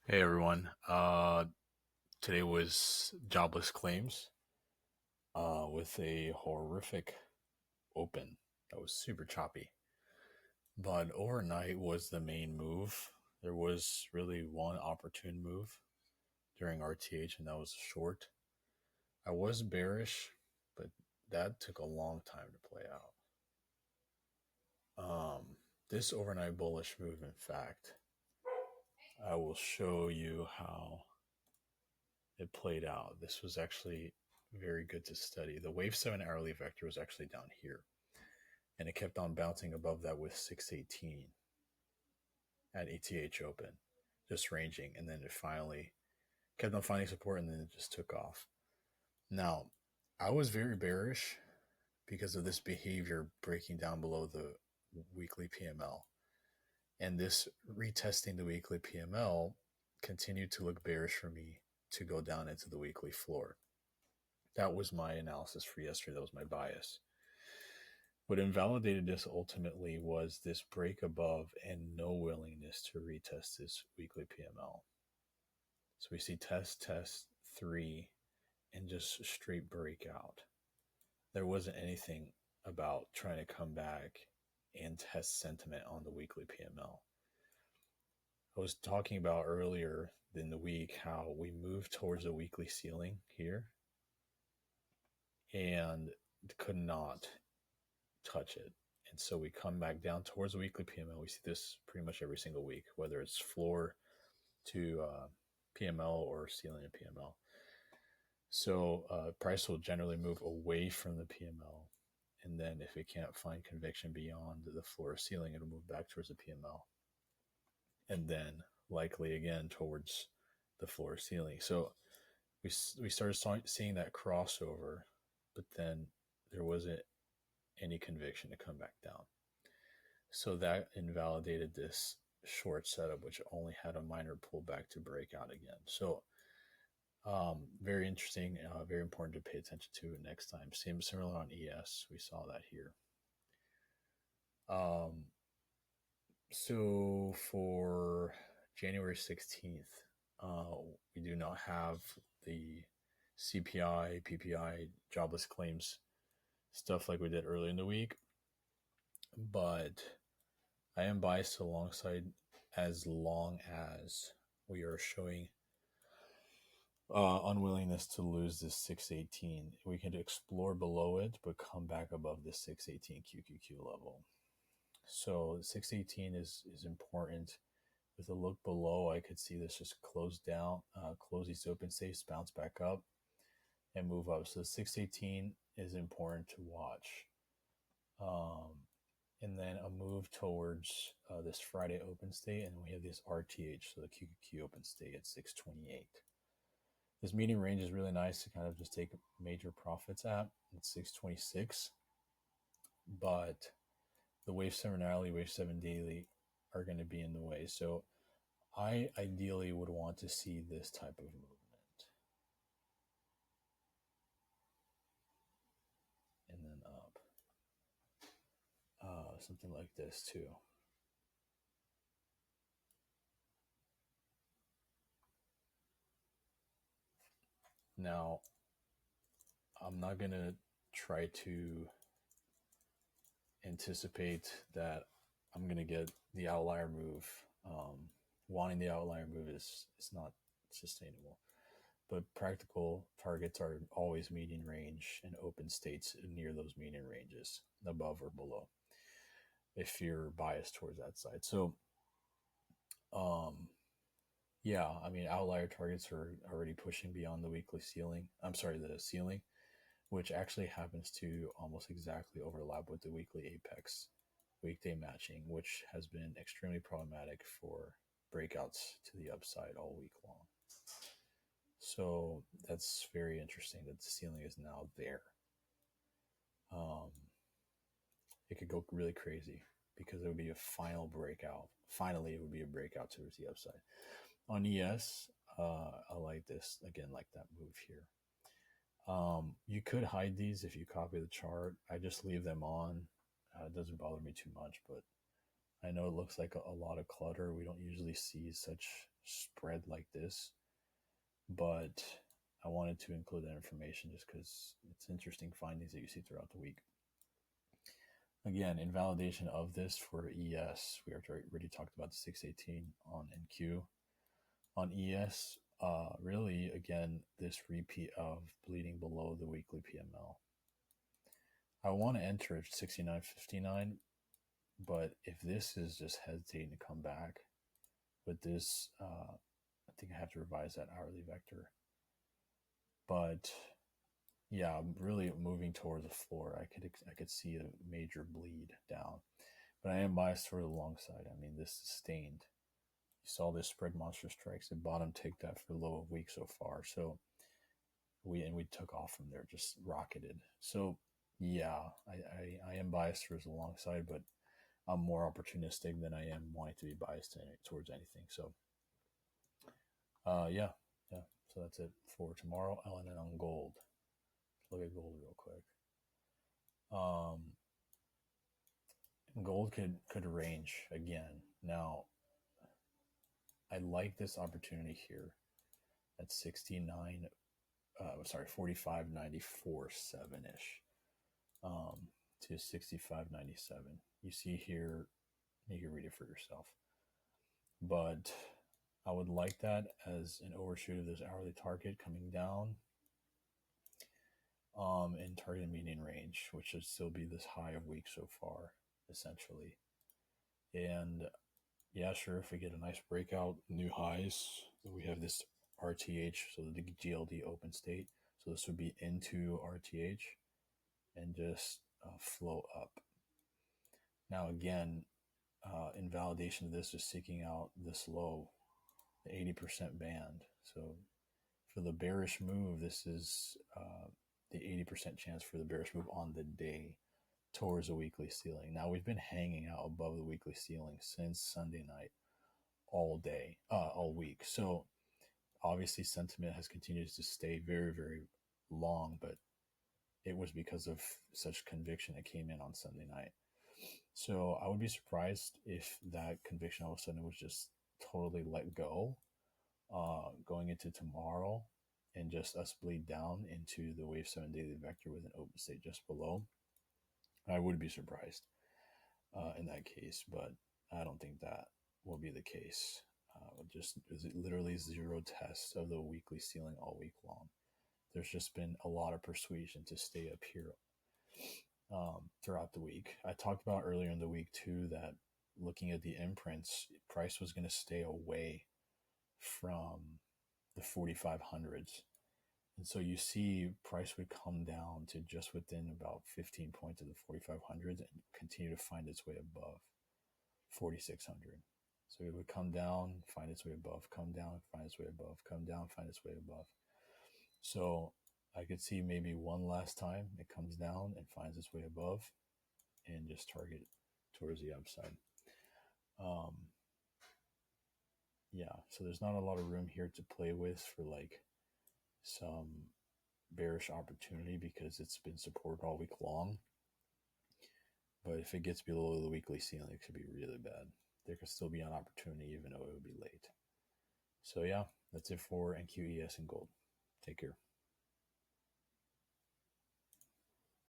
Hey everyone. Today was jobless claims with a horrific open that was super choppy. But overnight was the main move. There was really one opportune move during RTH, and that was short. I was bearish, but that took a long time to play out. This overnight bullish move, in fact, I will show you how it played out. This was actually very good to study. The wave 7 hourly vector was actually down here, and it kept on bouncing above that with 618 at ETH open, just ranging, and then it finally kept on finding support, and then it just took off. Now, I was very bearish because of this behavior breaking down below the weekly PML, and this retesting the weekly PML continued to look bearish for me to go down into the weekly floor. That was my analysis for yesterday. That was my bias. What invalidated this ultimately was this break above and no willingness to retest this weekly PML. So we see test 3 and just straight breakout. There wasn't anything about trying to come back and test sentiment on the weekly PML. I was talking about earlier in the week how we moved towards a weekly ceiling here and could not touch it. And so we come back down towards the weekly PML. We see this pretty much every single week, whether it's floor to PML or ceiling to PML. So price will generally move away from the PML. And then if it can't find conviction beyond the floor or ceiling, it'll move back towards the PML. And then likely again towards the floor or ceiling. So we started seeing that crossover, but then there wasn't any conviction to come back down. So that invalidated this short setup, which only had a minor pullback to break out again. So very interesting, very important to pay attention to next time. Similar on ES, we saw that here. So for January 16th, we do not have the CPI, PPI, jobless claims stuff like we did earlier in the week, but I am biased alongside as long as we are showing unwillingness to lose this 618. We can explore below it, but come back above the 618 QQQ level. So 618 is important. With a look below, I could see this just close down, close these open states, bounce back up, and move up. So 618 is important to watch. And then a move towards this Friday open state, and we have this RTH, so the QQQ open state at 628. This medium range is really nice to kind of just take major profits at 626, but the wave 7 hourly, wave 7 daily are going to be in the way. So I ideally would want to see this type of movement. And then up. Something like this too. Now, I'm not going to try to anticipate that I'm going to get the outlier move. Wanting the outlier move is not sustainable. But practical targets are always median range and open states near those median ranges, above or below, if you're biased towards that side. So, yeah, I mean, outlier targets are already pushing beyond the weekly ceiling. I'm sorry, the ceiling, which actually happens to almost exactly overlap with the weekly apex weekday matching, which has been extremely problematic for breakouts to the upside all week long. So that's very interesting that the ceiling is now there. It could go really crazy because it would be a final breakout. Finally, it would be a breakout towards the upside. On ES, I like this, again, like that move here. You could hide these if you copy the chart. I just leave them on. It doesn't bother me too much, but I know it looks like a lot of clutter. We don't usually see such spread like this, but I wanted to include that information just because it's interesting findings that you see throughout the week. Again, in validation of this for ES, we already talked about the 618 on NQ. On ES, really, again, this repeat of bleeding below the weekly PML. I want to enter at 69.59, but if this is just hesitating to come back with this, I think I have to revise that hourly vector. But yeah, I'm really moving towards the floor. I could see a major bleed down, but I am biased toward the long side. I mean, this sustained. You saw this spread monster strikes. The bottom take that for the low of week so far. So we took off from there, just rocketed. So yeah, I am biased towards the long side, but I'm more opportunistic than I am wanting to be biased towards anything. So yeah. So that's it for tomorrow. LNN on gold. Look at gold real quick. Gold could range again. Now, I like this opportunity here at 69. 45.94 7-ish to 65.97. You see here, you can read it for yourself. But I would like that as an overshoot of this hourly target coming down. In target median range, which should still be this high of week so far, essentially. And yeah, sure, if we get a nice breakout, new highs, we have this RTH, so the GLD open state. So this would be into RTH and just flow up. Now, again, in validation of this, just seeking out this low, the 80% band. So for the bearish move, this is the 80% chance for the bearish move on the day towards the weekly ceiling. Now, we've been hanging out above the weekly ceiling since Sunday night all day, all week. So obviously sentiment has continued to stay very, very long, but it was because of such conviction that came in on Sunday night. So I would be surprised if that conviction all of a sudden was just totally let go going into tomorrow and just us bleed down into the wave 7 daily vector with an open state just below. I would be surprised in that case, but I don't think that will be the case. Just literally zero tests of the weekly ceiling all week long. There's just been a lot of persuasion to stay up here throughout the week. I talked about earlier in the week too that looking at the imprints, price was going to stay away from the 4500s. And so you see price would come down to just within about 15 points of the 4500s and continue to find its way above 4600. So it would come down, find its way above, come down, find its way above, come down, find its way above. So I could see maybe one last time it comes down and finds its way above and just target towards the upside. Yeah, so there's not a lot of room here to play with for like some bearish opportunity because it's been supported all week long. But if it gets below the weekly ceiling, it could be really bad. There could still be an opportunity even though it would be late. So yeah, that's it for NQES and gold. Take care.